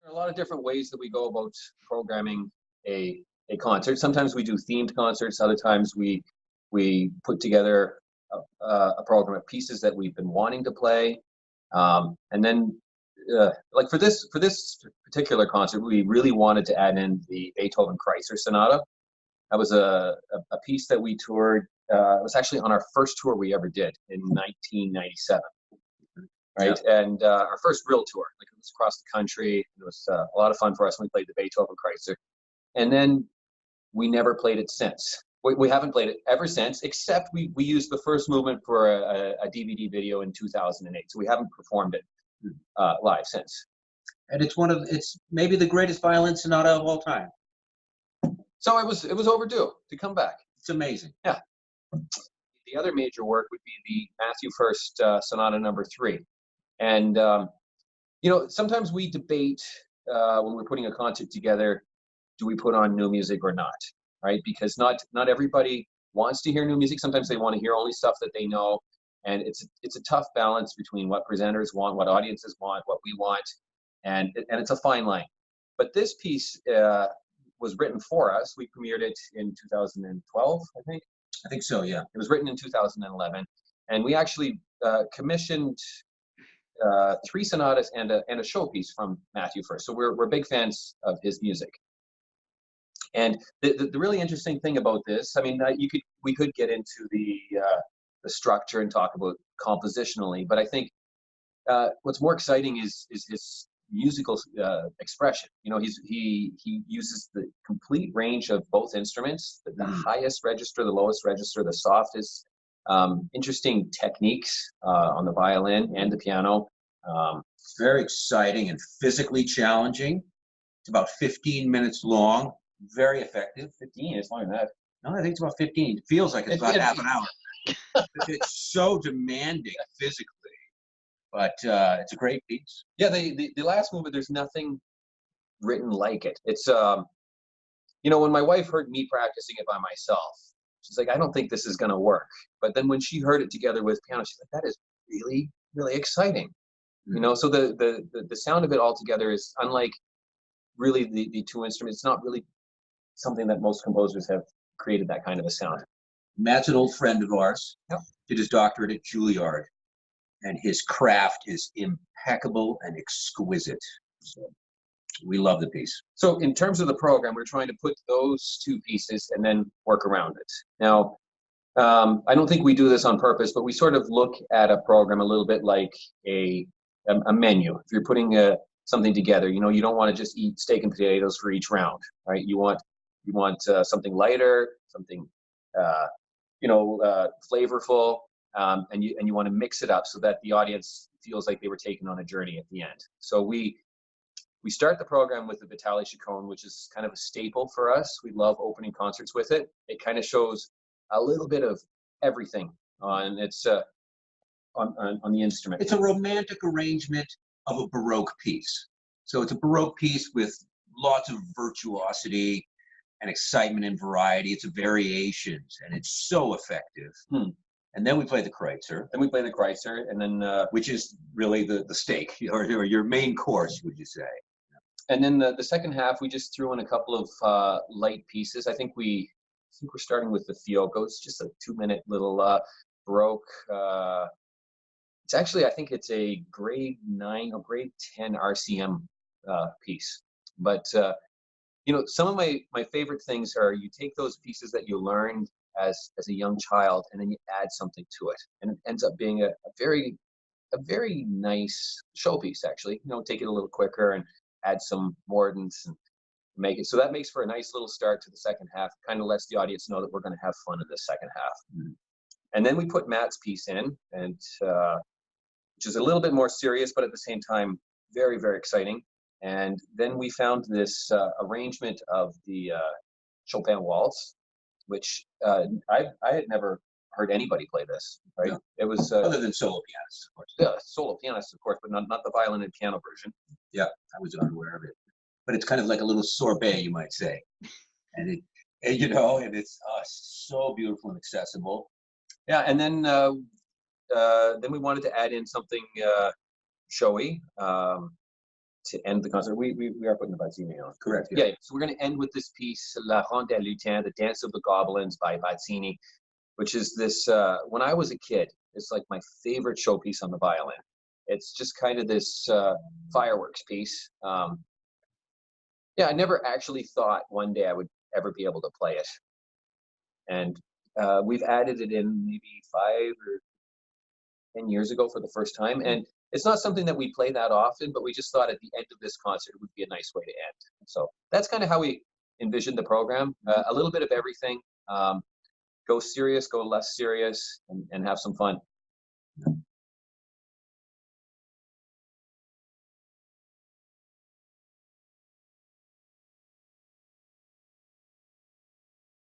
There are a lot of different ways that we go about programming a concert. Sometimes we do themed concerts. Other times we put together a program of pieces that we've been wanting to play. And then, like for this particular concert, we really wanted to add in the Beethoven Kreutzer Sonata. That was a piece that we toured. It was actually on our first tour we ever did in 1997. Right, yeah. And our first real tour, like it was across the country. It was a lot of fun for us when we played the Beethoven Kreutzer, and then we never played it since. We haven't played it ever since, except we used the first movement for a DVD video in 2008. So we haven't performed it live since. And it's maybe the greatest violin sonata of all time. So it was overdue to come back. It's amazing. Yeah. The other major work would be the Matthew First Sonata Number 3. And, sometimes we debate when we're putting a concert together, do we put on new music or not, right? Because not everybody wants to hear new music. Sometimes they want to hear only stuff that they know. And it's a tough balance between what presenters want, what audiences want, what we want. And it's a fine line. But this piece was written for us. We premiered it in 2012, I think. I think so, yeah. It was written in 2011. And we actually commissioned 3 sonatas and a showpiece from Matthew First. So we're big fans of his music. And the really interesting thing about this, I mean, we could get into the structure and talk about compositionally, but I think what's more exciting is his musical expression. He uses the complete range of both instruments, the highest register, the lowest register, the softest. Interesting techniques on the violin and the piano. Very exciting and physically challenging. It's about 15 minutes long. Very effective. 15, it's longer than that. No, I think it's about 15. It feels like it's about half an hour. It's so demanding physically, but it's a great piece. Yeah, the last movement, there's nothing written like it. It's, when my wife heard me practicing it by myself, she's like, I don't think this is going to work. But then when she heard it together with piano, she's like, that is really, really exciting. Mm-hmm. So the sound of it all together is unlike really the 2 instruments. It's not really something that most composers have created that kind of a sound. Matt's an old friend of ours. Yep. Did his doctorate at Juilliard. And his craft is impeccable and exquisite. So we love the piece. So in terms of the program, we're trying to put those 2 pieces and then work around it. Now, I don't think we do this on purpose, but we sort of look at a program a little bit like a menu. If you're putting something together, you don't want to just eat steak and potatoes for each round, right? You want something lighter, something flavorful, and you want to mix it up so that the audience feels like they were taken on a journey at the end. So we start the program with the Vitali Chaconne, which is kind of a staple for us. We love opening concerts with it. It kind of shows a little bit of everything on the instrument. It's a romantic arrangement of a Baroque piece. So it's a Baroque piece with lots of virtuosity and excitement and variety. It's variations, and it's so effective. And then we play the Kreutzer. And then which is really the steak, or your main course, would you say? And then the second half, we just threw in a couple of light pieces. I think we're starting with the Fiocco. It's just a 2-minute little Baroque. It's actually, I think it's a grade 9 or grade 10 RCM piece. But some of my favorite things are you take those pieces that you learned as a young child, and then you add something to it, and it ends up being a very nice showpiece. Actually, take it a little quicker and add some mordants and make it so that makes for a nice little start to the second half. Kind of lets the audience know that we're going to have fun in the second half. Mm-hmm. And then we put Matt's piece in, and which is a little bit more serious, but at the same time very, very exciting. And then we found this arrangement of the Chopin Waltz, which I had never heard anybody play this, right? No. It was other than solo pianists, of course. Yeah, solo pianists, of course, but not the violin and piano version. Yeah, I was unaware of it. But it's kind of like a little sorbet, you might say. And it's so beautiful and accessible. Yeah, and then we wanted to add in something showy. to end the concert. We are putting the Bazzini on. Correct. Yeah. So we're going to end with this piece, La Ronde des Lutins, The Dance of the Goblins by Bazzini, which is this, when I was a kid, it's like my favorite showpiece on the violin. It's just kind of this fireworks piece. Yeah, I never actually thought one day I would ever be able to play it. And we've added it in maybe 5 or 10 years ago for the first time. And it's not something that we play that often, but we just thought at the end of this concert it would be a nice way to end. So that's kind of how we envisioned the program. A little bit of everything. Go serious, go less serious, and have some fun.